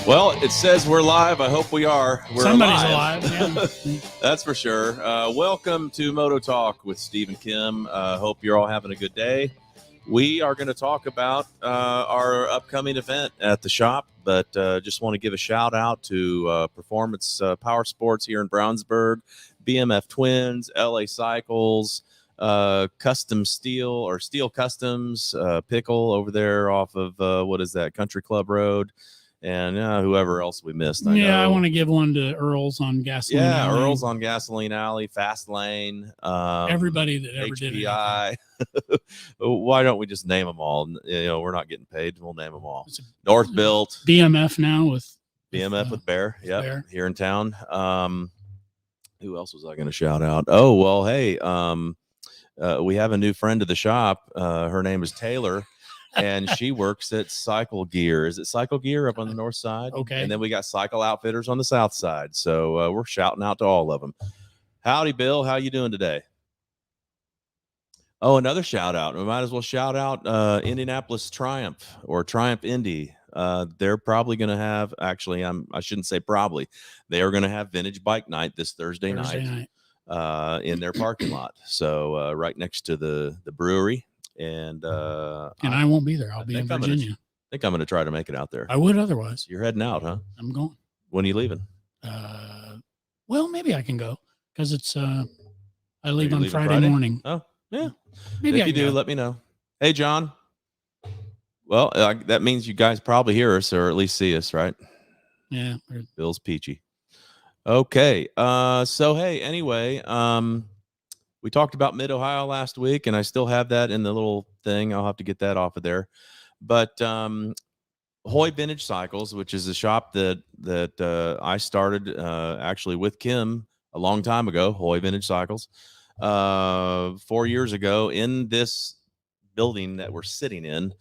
Well, it says we're live. I hope we are. Somebody's alive. Yeah. That's for sure. Welcome to Moto Talk with Steve and Kim. Hope you're all having a good day. We are going to talk about our upcoming event at the shop, but just want to give a shout out to Performance Power Sports here in Brownsburg, BMF Twins, LA Cycles, Custom Steel or Steel Customs, Pickle over there off of what is that, Country Club Road. And whoever else we missed. I want to give one to Earl's on Gasoline Alley. Earl's on Gasoline Alley, Fast Lane. Everybody that ever HPI. Did Why don't we just name them all? We're not getting paid. We'll name them all. North Built. BMF now with Bear. Yeah, Bear. Here in town. Who else was I going to shout out? Oh, well, hey, we have a new friend of the shop. Her name is Taylor. And she works at Cycle Gear. Is it Cycle Gear up on the north side? Okay. And then we got Cycle Outfitters on the south side. So we're shouting out to all of them. Howdy, Bill. How you doing today? Oh, another shout out. We might as well shout out Indianapolis Triumph or Triumph Indy. They're probably going to have, actually, I shouldn't say probably. They are going to have Vintage Bike Night this Thursday night. In their parking lot. So right next to the brewery. And I won't be there. I'll be in Virginia. I think I'm going to try to make it out there. I would otherwise. You're heading out, huh? I'm going. When are you leaving? Well, maybe I can go because it's I leave on Friday morning. Oh, yeah. Maybe if you do, let me know. Hey, John. Well, that means you guys probably hear us or at least see us, right? Yeah. Bill's peachy. Okay. So hey, anyway, we talked about Mid-Ohio last week, and I still have that in the little thing. I'll have to get that off of there. But Hoy Vintage Cycles, which is a shop that I started actually with Kim a long time ago, Hoy Vintage Cycles, 4 years ago in this building that we're sitting in.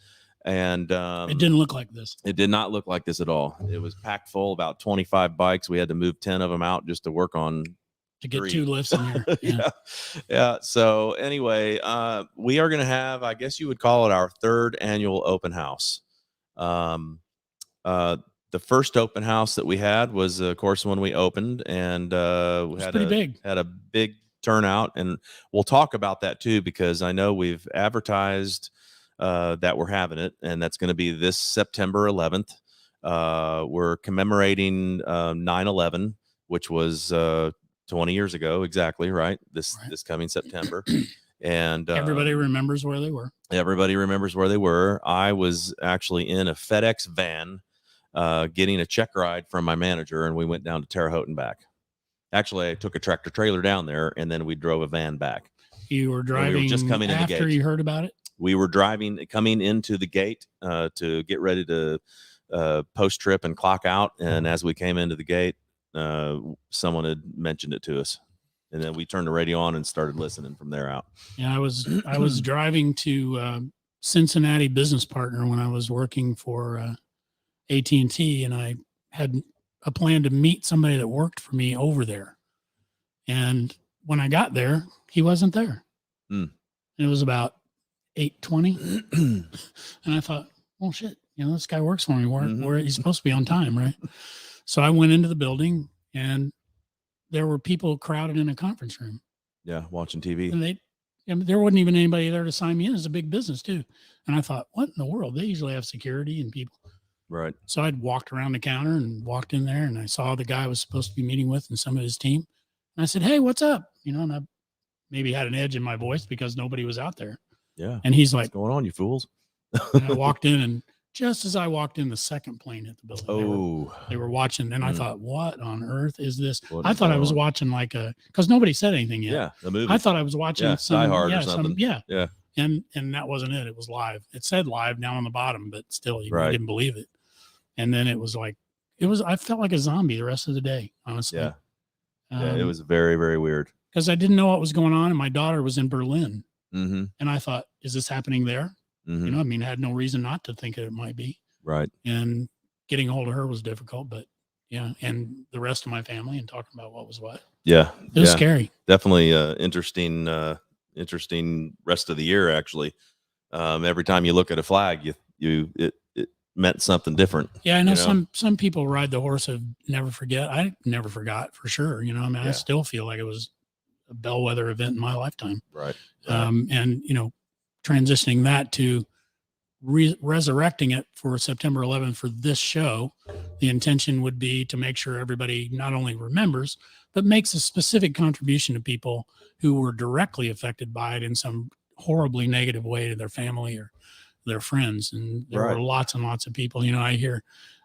And it didn't look like this. It did not look like this at all. It was packed full, about 25 bikes. We had to move 10 of them out just to work on to get 2 lifts in here. Yeah. So anyway, we are going to have, I guess you would call it our 3rd annual open house. The first open house that we had was, of course, when we opened, and we had a big turnout, and we'll talk about that too, because I know we've advertised that we're having it, and that's going to be this September 11th. We're commemorating 9/11, which was 20 years ago, exactly, right? This coming September. And everybody remembers where they were. Everybody remembers where they were. I was actually in a FedEx van getting a check ride from my manager, and we went down to Terre Haute and back. Actually, I took a tractor trailer down there, and then we drove a van back. You were driving just coming in the gate. After you heard about it? We were coming into the gate to get ready to post trip and clock out. And as we came into the gate, someone had mentioned it to us, and then we turned the radio on and started listening from there out. Yeah, I was driving to Cincinnati Business Partner when I was working for AT&T, and I had a plan to meet somebody that worked for me over there. And when I got there, he wasn't there. It was about 8:20, and I thought, well, shit, this guy works for me. Where he's supposed to be on time, right? So I went into the building, and there were people crowded in a conference room. Yeah, watching TV. And there wasn't even anybody there to sign me in. It's a big business too. And I thought, what in the world? They usually have security and people. Right. So I'd walked around the counter and walked in there, and I saw the guy I was supposed to be meeting with and some of his team. And I said, hey, what's up? And I maybe had an edge in my voice because nobody was out there. Yeah. And he's like, what's going on, you fools? And I walked in, and just as I walked in, the second plane hit the building. They were watching, and I thought, what on earth is this? I thought I was watching because nobody said anything yet. Yeah, the movie. I thought I was watching some Die Hard or something. Yeah. And that wasn't it. It was live. It said live down on the bottom, but still, you didn't believe it. And then it was like, I felt like a zombie the rest of the day, honestly. Yeah. It was very, very weird. Because I didn't know what was going on, and my daughter was in Berlin. And I thought, is this happening there? I had no reason not to think it might be. Right. And getting a hold of her was difficult, but and the rest of my family and talking about what was what. Yeah. It was scary. Definitely interesting rest of the year, actually. Every time you look at a flag, it meant something different. Yeah, I know, some people ride the horse of never forget. I never forgot for sure. I mean, I still feel like it was a bellwether event in my lifetime. Right. And transitioning that to resurrecting it for September 11th for this show, the intention would be to make sure everybody not only remembers, but makes a specific contribution to people who were directly affected by it in some horribly negative way to their family or their friends. And there were lots and lots of people. I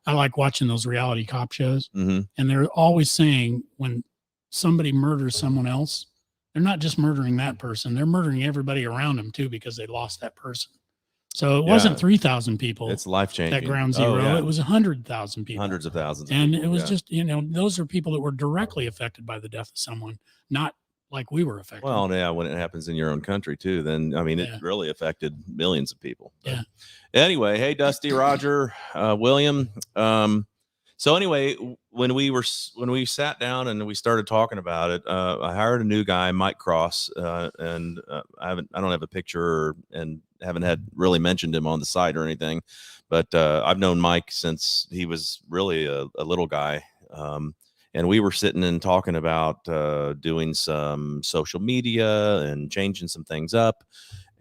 like watching those reality cop shows, and they're always saying when somebody murders someone else, they're not just murdering that person, they're murdering everybody around them too, because they lost that person. So it wasn't 3,000 people. It's life-changing. At ground zero, it was 100,000 people. Hundreds of thousands. And it was just, those are people that were directly affected by the death of someone, not like we were affected. Well, yeah, when it happens in your own country too, then, I mean, it really affected millions of people. But anyway, hey, Dusty, Roger, William. So anyway, when we sat down and we started talking about it, I hired a new guy, Mike Cross, and I don't have a picture and haven't had really mentioned him on the site or anything, but I've known Mike since he was really a little guy. And we were sitting and talking about doing some social media and changing some things up.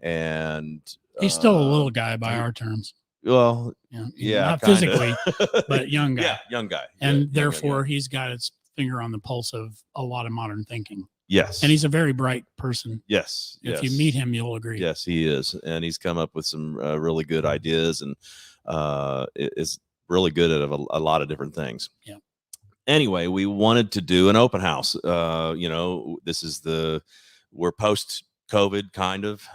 And he's still a little guy by our terms. Well, not physically, but young guy. Yeah, young guy. And therefore, he's got his finger on the pulse of a lot of modern thinking. Yes. And he's a very bright person. Yes. If you meet him, you'll agree. Yes, he is. And he's come up with some really good ideas and is really good at a lot of different things. Yeah. Anyway, we wanted to do an open house. This is we're post COVID kind of,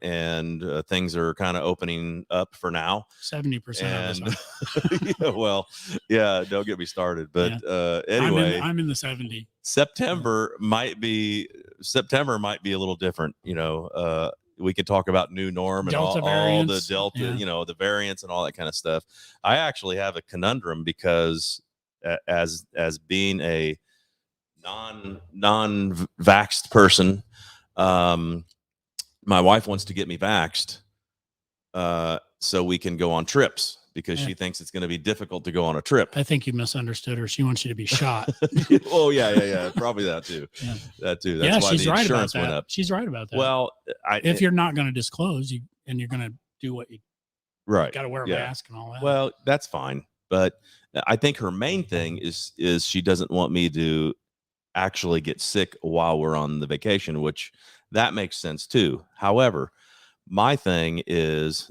and things are kind of opening up for now. 70% of us. Don't get me started. But anyway, I'm in the 70. September might be a little different. We could talk about new norm and all the Delta, the variants and all that kind of stuff. I actually have a conundrum because as being a non-vaxxed person, my wife wants to get me vaxxed so we can go on trips because she thinks it's going to be difficult to go on a trip. I think you misunderstood her. She wants you to be shot. Oh, yeah. Probably that too. Yeah. That too. That's why she's the right insurance about that. went up. She's right about that. Well, if you're not going to disclose and you're going to do what you got to wear a mask and all that. Well, that's fine. But I think her main thing is she doesn't want me to actually get sick while we're on the vacation, which that makes sense too. However, my thing is,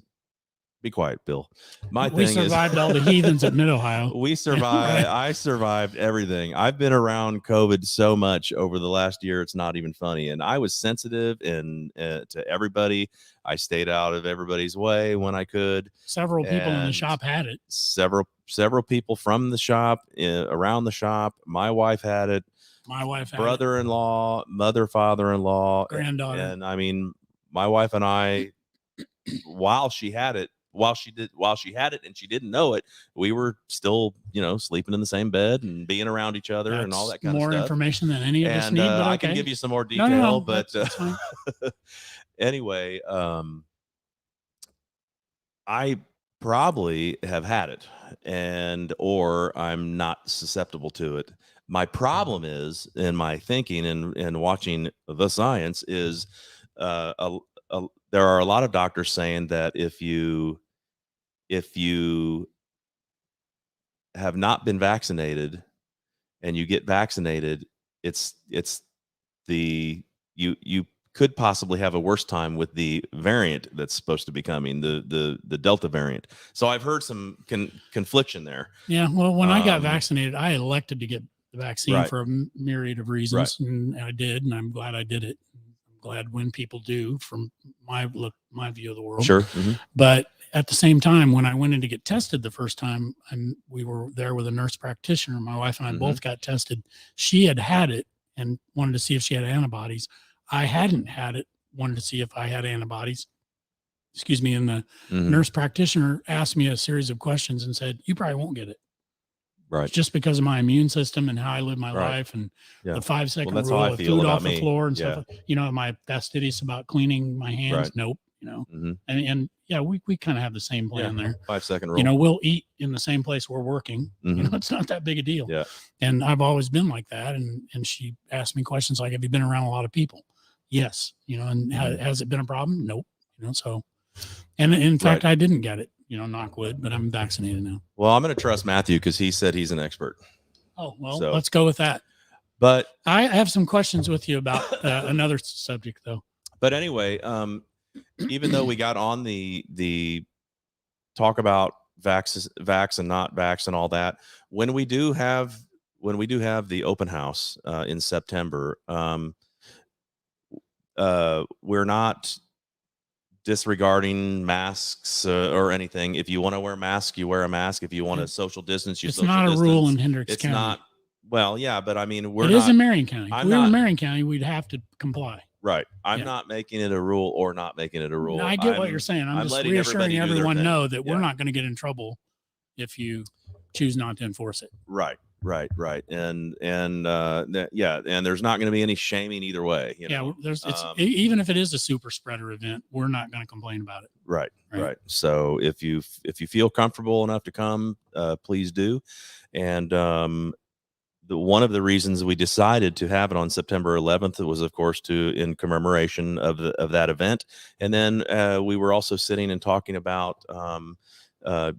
be quiet, Bill. We survived all the heathens at Mid-Ohio. We survived. I survived everything. I've been around COVID so much over the last year. It's not even funny. And I was sensitive to everybody. I stayed out of everybody's way when I could. Several people in the shop had it. Several people from the shop, around the shop. My wife had it. My wife had brother-in-law, mother, father-in-law, granddaughter. And I mean, my wife and I, while she had it and she didn't know it, we were still, sleeping in the same bed and being around each other. That's and all that kind of stuff. More information than any of us need, but I can give you some more detail, but that's fine. Anyway, I probably have had it or I'm not susceptible to it. My problem is in my thinking and watching the science is there are a lot of doctors saying that if you have not been vaccinated and you get vaccinated, you could possibly have a worse time with the variant that's supposed to be coming, the Delta variant. So I've heard some confliction there. Yeah. Well, when I got vaccinated, I elected to get the vaccine for a myriad of reasons, and I did, and I'm glad I did it. I'm glad when people do, from my view of the world. Sure. Mm-hmm. But at the same time, when I went in to get tested the first time, we were there with a nurse practitioner. My wife and I both got tested. She had it and wanted to see if she had antibodies. I hadn't had it, wanted to see if I had antibodies. Excuse me. And the nurse practitioner asked me a series of questions and said, "You probably won't get it." Right. It's just because of my immune system and how I live my life and the 5-second rule of food off the floor and stuff. My fastidious about cleaning my hands. Nope. Mhm. And yeah, we kind of have the same plan there. 5-second rule. We'll eat in the same place we're working. Mhm. It's not that big a deal. Yeah. And I've always been like that. And she asked me questions like, have you been around a lot of people? Yes. And has it been a problem? Nope. So, and in fact, I didn't get it, knock wood, but I'm vaccinated now. Well, I'm going to trust Matthew because he said he's an expert. Oh, well, let's go with that. But I have some questions with you about another subject, though. But anyway, even though we got on the talk about vax and not vax and all that, when we do have the open house in September, we're not disregarding masks or anything. If you want to wear a mask, you wear a mask. If you want to social distance, you it's social not distance. A rule in Hendricks It's County. not. Well, yeah, but I mean, it is in Marion County. If we were in Marion County, we'd have to comply. Right. I'm not making it a rule or not making it a rule. No, I get what you're saying. I'm just reassuring everyone know that we're not going to get in trouble if you choose not to enforce it. Right. And and there's not going to be any shaming either way. Even if it is a super spreader event, we're not going to complain about it. Right. So if you feel comfortable enough to come, please do. And one of the reasons we decided to have it on September 11th was, of course, in commemoration of that event. And then we were also sitting and talking about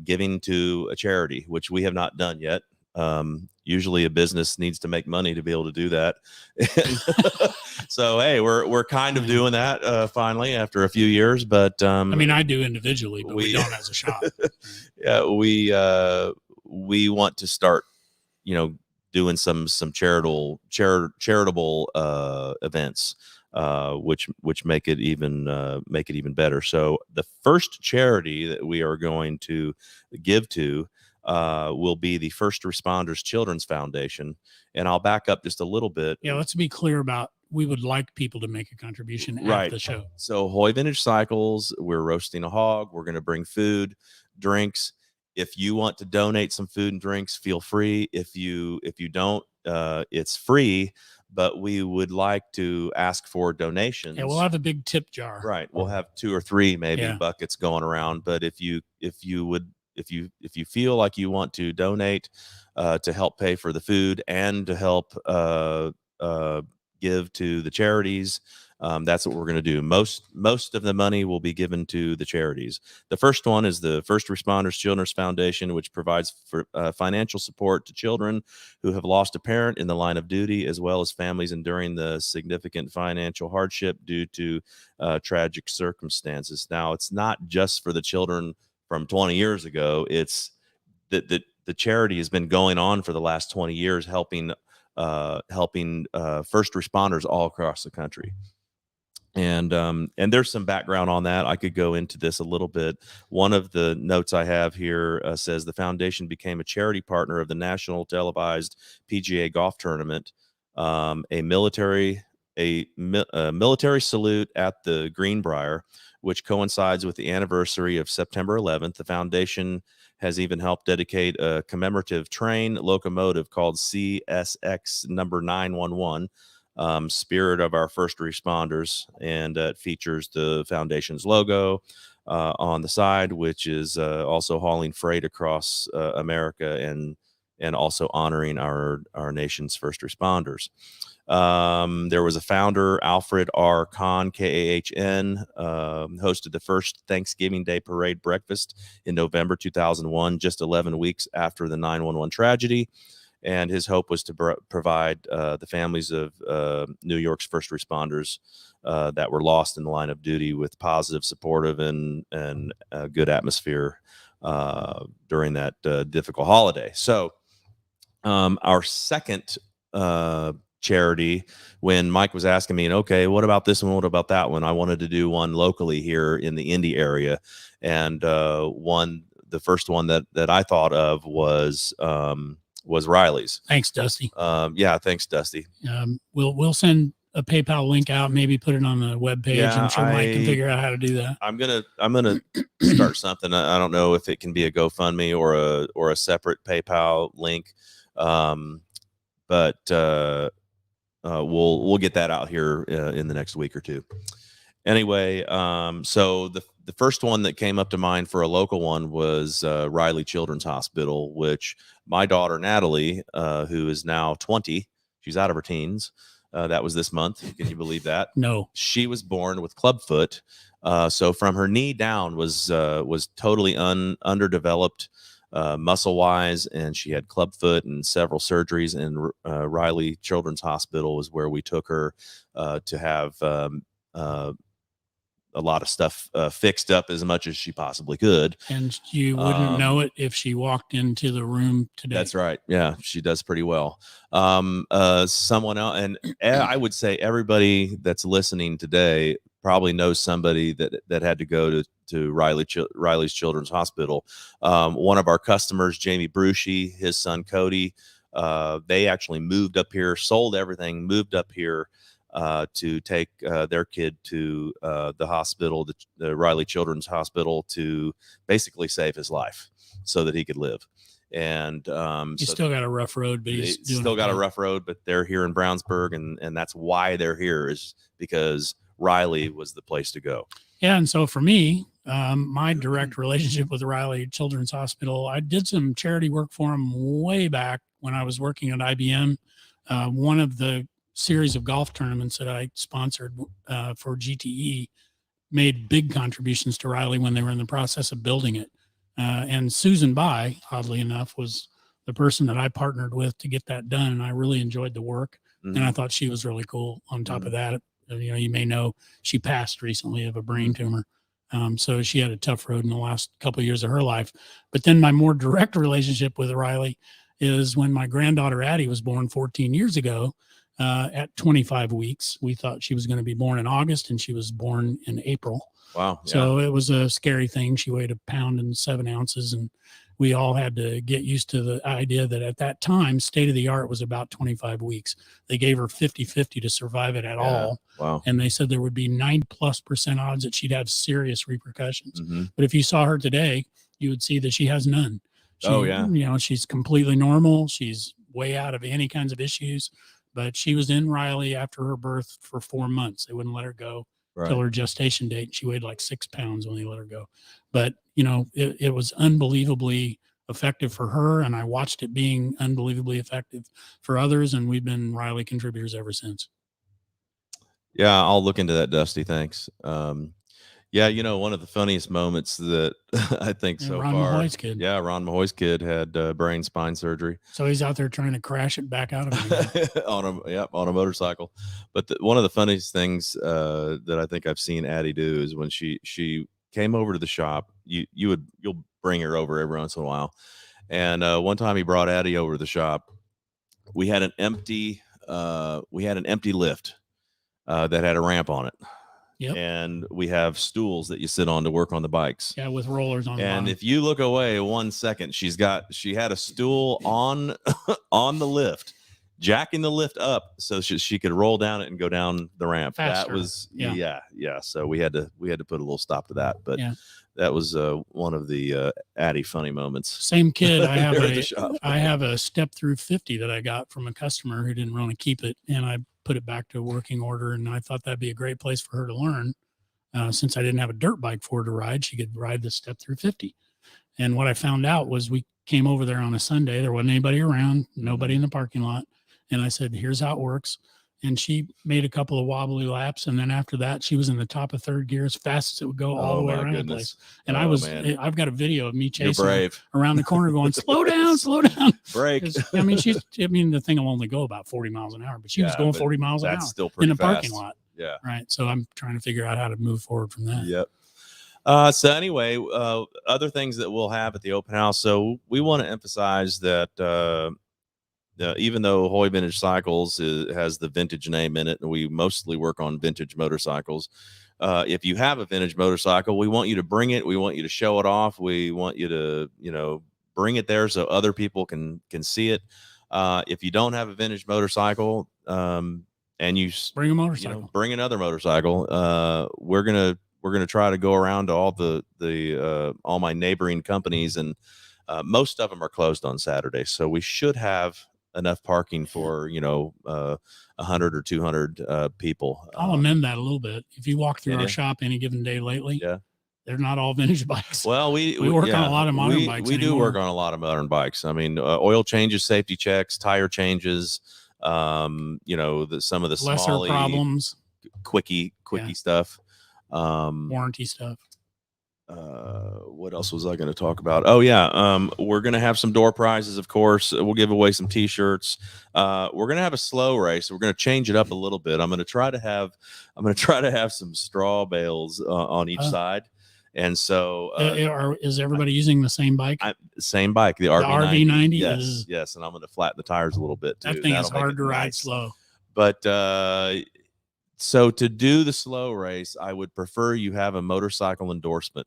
giving to a charity, which we have not done yet. Usually a business needs to make money to be able to do that. So, hey, we're kind of doing that finally after a few years, but I mean, I do individually, but we don't as a shop. Yeah, we want to start, doing some charitable events, which make it even better. So the first charity that we are going to give to will be the First Responders Children's Foundation. And I'll back up just a little bit. Yeah, let's be clear about, we would like people to make a contribution at the show. So Hoy Vintage Cycles, we're roasting a hog. We're going to bring food, drinks. If you want to donate some food and drinks, feel free. If you don't, it's free, but we would like to ask for donations. Yeah, we'll have a big tip jar. Right. We'll have 2 or 3 maybe buckets going around. But if you feel like you want to donate to help pay for the food and to help give to the charities, that's what we're going to do. Most of the money will be given to the charities. The first one is the First Responders Children's Foundation, which provides for financial support to children who have lost a parent in the line of duty, as well as families enduring the significant financial hardship due to tragic circumstances. Now, it's not just for the children from 20 years ago. It's the charity has been going on for the last 20 years, helping first responders all across the country. And there's some background on that. I could go into this a little bit. One of the notes I have here says the foundation became a charity partner of the national televised PGA golf tournament, a military salute at the Greenbrier, which coincides with the anniversary of September 11th. The foundation has even helped dedicate a commemorative train locomotive called CSX number 911. Spirit of our first responders, and it features the foundation's logo on the side, which is also hauling freight across America and also honoring our nation's first responders. There was a founder, Alfred R. Kahn, Kahn, hosted the first Thanksgiving Day parade breakfast in November 2001, just 11 weeks after the 911 tragedy. And his hope was to provide the families of New York's first responders that were lost in the line of duty with positive, supportive, and good atmosphere during that difficult holiday. So our second charity, when Mike was asking me, okay, what about this one? What about that one? I wanted to do one locally here in the Indy area. And the first one that I thought of was Riley's. Thanks, Dusty. Yeah, thanks, Dusty. We'll send a PayPal link out, maybe put it on the webpage. Yeah, I'm sure Mike can figure out how to do that. I'm gonna start something. I don't know if it can be a GoFundMe or a separate PayPal link, but we'll get that out here in the next week or two. Anyway, so the first one that came up to mind for a local one was Riley Children's Hospital, which my daughter Natalie, who is now 20, she's out of her teens. That was this month. Can you believe that? No. She was born with clubfoot, so from her knee down was totally underdeveloped muscle wise, and she had clubfoot and several surgeries. And Riley Children's Hospital is where we took her to have. A lot of stuff fixed up as much as she possibly could. And you wouldn't know it if she walked into the room today. That's right. Yeah, she does pretty well. Someone else, and I would say everybody that's listening today probably knows somebody that had to go to Riley's Children's Hospital. One of our customers, Jamie Bruschi, his son Cody, they actually moved up here, sold everything, moved up here to take their kid to the hospital, the Riley Children's Hospital, to basically save his life so that he could live. And he's still got a rough road, but he's still got a rough road, but they're here in Brownsburg, and that's why they're here, is because Riley was the place to go. Yeah. And so for me, my direct relationship with Riley Children's Hospital, I did some charity work for them way back when I was working at IBM. One of the series of golf tournaments that I sponsored for GTE made big contributions to Riley when they were in the process of building it. And Susan Bai, oddly enough, was the person that I partnered with to get that done. And I really enjoyed the work. Mm-hmm. And I thought she was really cool. On top of that, you may know she passed recently of a brain tumor. So she had a tough road in the last couple of years of her life. But then my more direct relationship with Riley is when my granddaughter Addie was born 14 years ago. At 25 weeks, we thought she was going to be born in August, and she was born in April. Wow. Yeah. So it was a scary thing. She weighed 1 pound and 7 ounces, and we all had to get used to the idea that at that time, state of the art was about 25 weeks. They gave her 50-50 to survive it at all. Wow. And they said there would be 9+% odds that she'd have serious repercussions. Mm-hmm. But if you saw her today, you would see that she has none. She's completely normal. She's way out of any kinds of issues. But she was in Riley after her birth for 4 months. They wouldn't let her go till her gestation date. She weighed like 6 pounds when they let her go. But, it was unbelievably effective for her. And I watched it being unbelievably effective for others. And we've been Riley contributors ever since. Yeah, I'll look into that, Dusty. Thanks. Yeah, one of the funniest moments that I think so Ron far. Mahoy's kid. Yeah, Ron Mahoy's kid had brain spine surgery. So he's out there trying to crash it back out of him on a motorcycle. But one of the funniest things that I think I've seen Addie do is when she came over to the shop. You'll bring her over every once in a while. And one time he brought Addie over to the shop. We had an empty lift that had a ramp on it. Yep. And we have stools that you sit on to work on the bikes. Yeah, with rollers on. And if you look away 1 second, she had a stool on on the lift, jacking the lift up so she could roll down it and go down the ramp. Faster. That was yeah. So we had to put a little stop to that. But that was one of the Addie funny moments. Same kid. I have a step through 50 that I got from a customer who didn't want to keep it, and I put it back to a working order. And I thought that'd be a great place for her to learn. Since I didn't have a dirt bike for her to ride, she could ride the step through 50. And what I found out was we came over there on a Sunday. There wasn't anybody around, nobody in the parking lot. And I said, here's how it works. And she made a couple of wobbly laps. And then after that, she was in the top of third gear as fast as it would go all the way around the place. And I've got a video of me chasing her around the corner going, slow down, brake. The thing will only go about 40 miles an hour, but she was going 40 miles an hour still pretty in a fast. Parking lot. Yeah. Right. So I'm trying to figure out how to move forward from that. Yep. So anyway, other things that we'll have at the open house. So we want to emphasize that, even though Hoy Vintage Cycles has the vintage name in it, and we mostly work on vintage motorcycles, if you have a vintage motorcycle, we want you to bring it. We want you to show it off. We want you to, bring it there so other people can see it. If you don't have a vintage motorcycle, and you bring a motorcycle, bring another motorcycle, we're gonna try to go around to all my neighboring companies, and most of them are closed on Saturday, so we should have enough parking for 100 or 200 people. I'll amend that a little bit. If you walk through Can our ya? shop any given day lately, Yeah. they're not all vintage bikes. Well, We work on a lot of modern bikes we do work anymore. on a lot of modern bikes. I mean, oil changes, safety checks, tire changes. Some of the Lesser small problems, quickie Yeah. stuff. warranty stuff. What else was I going to talk about? Oh yeah, we're going to have some door prizes, of course. We'll give away some T-shirts. We're going to have a slow race. We're going to change it up a little bit. I'm going to try to have some straw bales on each side, and so Is everybody using the same bike? same bike, the The RV90. RV90 Yes, is yes, and I'm going to flatten the tires a little bit too. that thing is That'll make hard it to ride nice. slow. But so to do the slow race, I would prefer you have a motorcycle endorsement.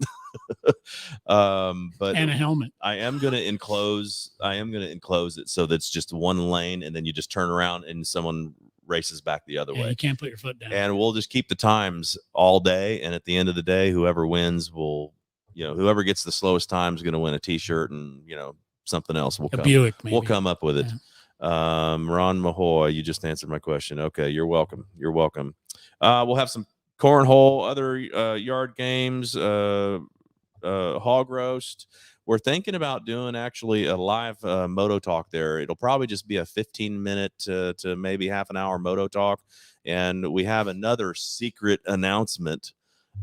But And a helmet. I am going to enclose it so that's just one lane, and then you just turn around and someone races back the other way. You can't put your foot down. And we'll just keep the times all day, and at the end of the day, whoever wins will, whoever gets the slowest time is going to win a T-shirt, and something else will A come. Buick, maybe. We'll come up with it. Yeah. Ron Mahoy, you just answered my question. Okay, you're welcome. You're welcome. We'll have some cornhole, other yard games, hog roast. We're thinking about doing actually a live moto talk there. It'll probably just be a 15-minute to maybe half an hour moto talk, and we have another secret announcement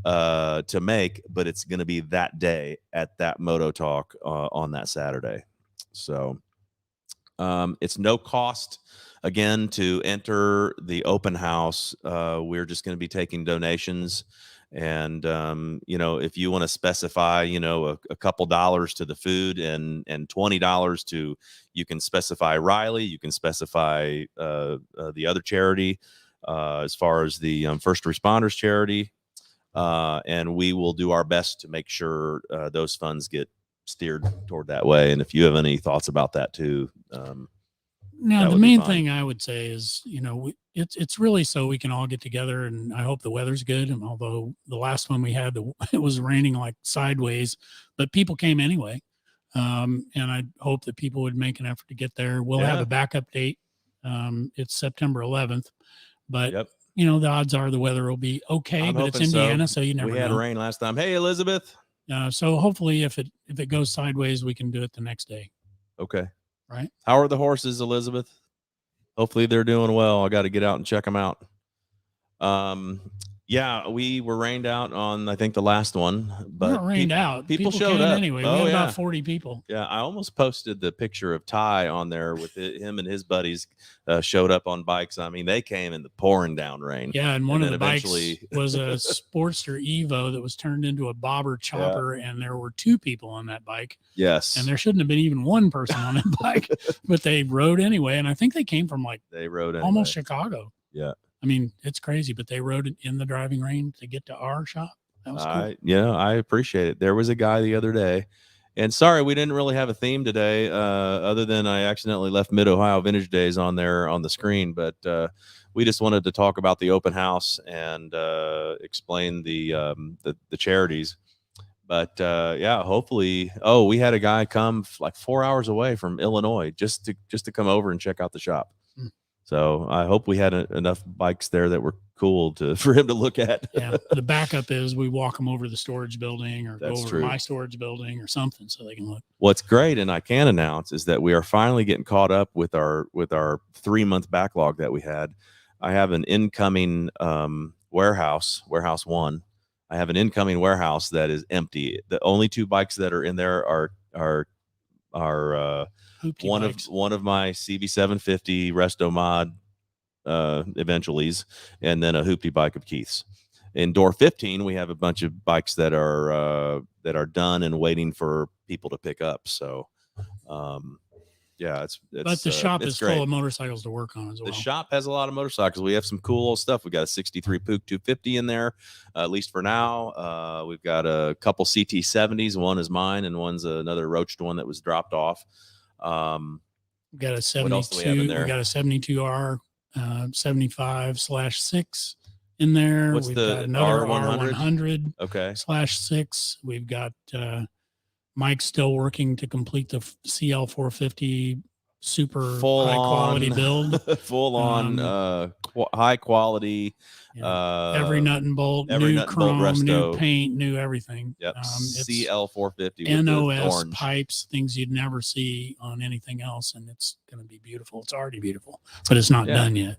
to make, but it's going to be that day at that moto talk on that Saturday. So it's no cost again to enter the open house. We're just going to be taking donations. And if you want to specify a couple dollars to the food and $20 to, you can specify Riley, you can specify the other charity as far as the first responders charity, and we will do our best to make sure those funds get steered toward that way. And if you have any thoughts about that too, now the main thing I would say is, it's really so we can all get together, and I hope the weather's good. And although the last one we had, it was raining like sideways, but people came anyway. And I hope that people would make an effort to get there. We'll have a backup date. It's September 11th, but yep. The odds are the weather will be okay, but it's Indiana, so you never know. We had rain last time. Hey, Elizabeth. So hopefully if it goes sideways, we can do it the next day. Okay. Right. How are the horses, Elizabeth? Hopefully they're doing well. I got to get out and check them out. Yeah, we were rained out on, I think, the last one, but we weren't rained out. People showed up anyway. We had about 40 people. Yeah, I almost posted the picture of Ty on there with him and his buddies showed up on bikes. I mean, they came in the pouring down rain. Yeah, and one of the bikes was a Sportster Evo that was turned into a bobber chopper, and there were two people on that bike. Yes. And there shouldn't have been even one person on that bike, but they rode anyway. And I think they came from almost Chicago. Yeah. I mean, it's crazy, but they rode it in the driving rain to get to our shop. That was cool. I appreciate it. There was a guy the other day, and sorry, we didn't really have a theme today, other than I accidentally left Mid Ohio Vintage Days on there on the screen, but we just wanted to talk about the open house and explain the charities. But hopefully, we had a guy come like 4 hours away from Illinois just to come over and check out the shop. So I hope we had enough bikes there that were cool for him to look at. Yeah, the backup is we walk them over to the storage building or That's go over true. to my storage building or something so they can look. What's great, and I can announce, is that we are finally getting caught up with our 3-month backlog that we had. I have an incoming warehouse one. I have an incoming warehouse that is empty. The only two bikes that are in there are one of my CB750 Resto Mod eventuallys, and then a hoopty bike of Keith's. In door 15, we have a bunch of bikes that are done and waiting for people to pick up. So, it's but the shop is great. Full of motorcycles to work on as well. The shop has a lot of motorcycles. We have some cool stuff. We got a 63 Puch 250 in there, at least for now. We've got a couple CT70s. One is mine, and one's another roached one that was dropped off. We got a 72. We got a 72R 75/6 in there. What's We've the got another R100? R100 Okay. /6. We've got Mike's still working to complete the CL450 super full high quality on build. full on high quality. Every nut and bolt, every new nut and bolt chrome, new resto. paint, new everything. Yep. It's CL450 with NOS the orange pipes, things you'd never see on anything else, and it's going to be beautiful. It's already beautiful, but it's not done yet.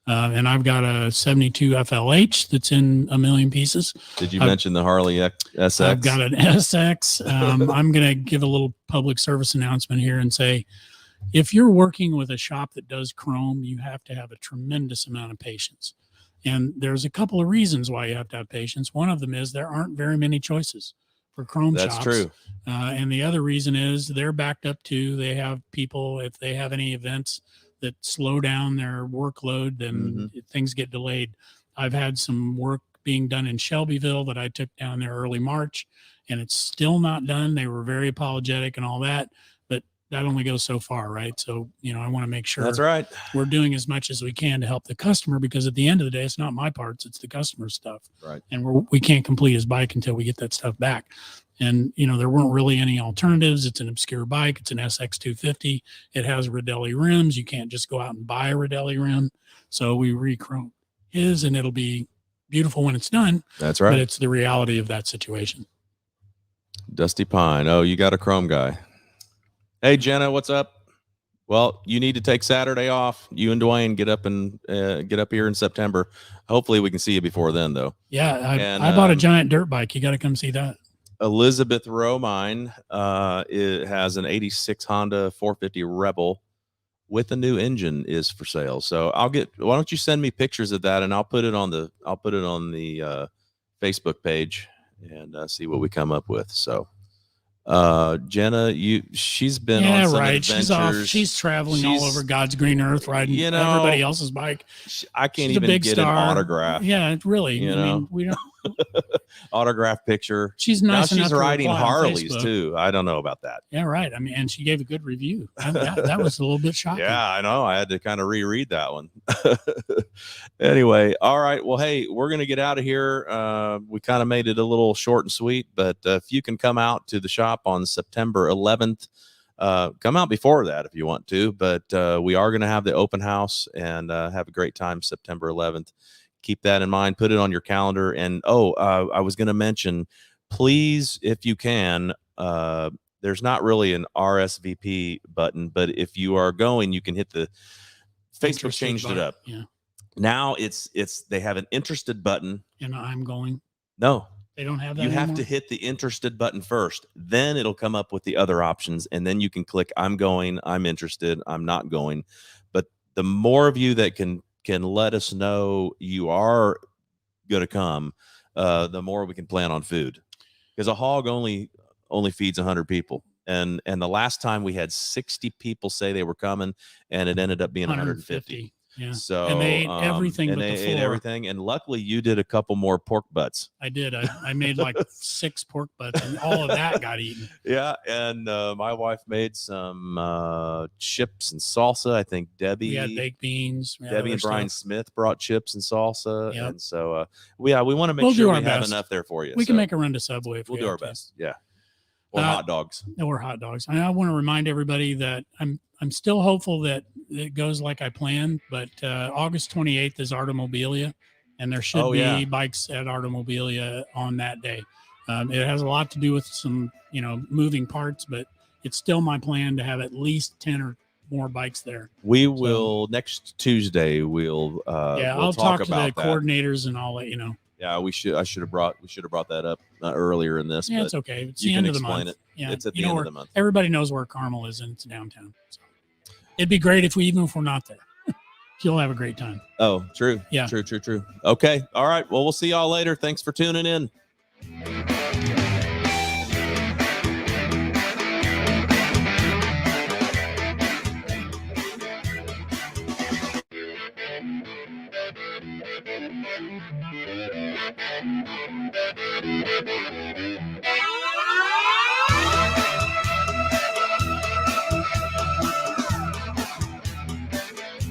And I've got a 72 FLH that's in a million pieces. Did you mention the Harley SX? I've got an SX. I'm going to give a little public service announcement here and say, if you're working with a shop that does chrome, you have to have a tremendous amount of patience. And there's a couple of reasons why you have to have patience. One of them is there aren't very many choices for chrome shops. That's true. And the other reason is they're backed up too. They have people, if they have any events that slow down their workload, then things get delayed. I've had some work being done in Shelbyville that I took down there early March, and it's still not done. They were very apologetic and all that, but that only goes so far, right? So, I want to make sure that's right. We're doing as much as we can to help the customer, because at the end of the day, it's not my parts, it's the customer's stuff. Right. And we can't complete his bike until we get that stuff back. And, there weren't really any alternatives. It's an obscure bike. It's an SX250. It has Rodelli rims. You can't just go out and buy a Rodelli rim. So we re-chrome his, and it'll be beautiful when it's done. That's right. But it's the reality of that situation. Dusty Pine. Oh, you got a chrome guy. Hey, Jenna, what's up? Well, you need to take Saturday off. You and Dwayne get up here in September. Hopefully we can see you before then, though. Yeah, I bought a giant dirt bike. You got to come see that. Elizabeth Romine it has an 86 Honda 450 Rebel with a new engine is for sale. So why don't you send me pictures of that, and I'll put it on the Facebook page and see what we come up with. So Jenna, she's been on some adventures. She's traveling all over God's green earth, riding everybody else's bike. I can't even get an autograph. Yeah, really. I mean, we don't autograph picture. She's nice. Now she's riding Harleys too. I don't know about that. Yeah, right. I mean, and she gave a good review. That was a little bit shocking. Yeah, I know. I had to kind of reread that one. Anyway, all right. Well, hey, we're gonna get out of here. We kind of made it a little short and sweet, but if you can come out to the shop on September 11th, come out before that if you want to. But we are gonna have the open house and have a great time September 11th. Keep that in mind. Put it on your calendar. And I was going to mention, please, if you can, there's not really an RSVP button, but if you are going, you can hit the Facebook changed it up. Yeah. Now they have an interested button. And I'm going. No, they don't have that. You anymore? have to hit the interested button first. Then it'll come up with the other options, and then you can click I'm going, I'm interested, I'm not going. But the more of you that can let us know you are going to come, the more we can plan on food, because a hog only feeds 100 people. And the last time we had 60 people say they were coming, and it ended up being 150. Yeah. So and they ate everything but the floor. Ate everything, and luckily you did a couple more pork butts. I did. I made like 6 pork butts, and all of that got eaten. Yeah, and my wife made some chips and salsa. I think Debbie. We had baked beans. Debbie and Brian Smith brought chips and salsa, and so we want to make sure we have enough there for you. We can make a run to Subway if we'll do our best. Yeah, or hot dogs. Or hot dogs. I want to remind everybody that I'm still hopeful that it goes like I planned, but August 28th is Artomobilia, and there should be bikes at Artomobilia on that day. It has a lot to do with some, moving parts, but it's still my plan to have at least 10 or more bikes there. We will next Tuesday. We'll I'll talk about the coordinators, and I'll let you know. Yeah, we should have brought that up earlier in this. Yeah, but it's okay. It's you the can end of the explain month. it. Yeah, it's at the end of the month. Everybody knows where Carmel is, and it's downtown. So it'd be great if we're not there. You'll have a great time. Oh, true. Yeah. True. Okay. All right. Well, we'll see y'all later. Thanks for tuning in.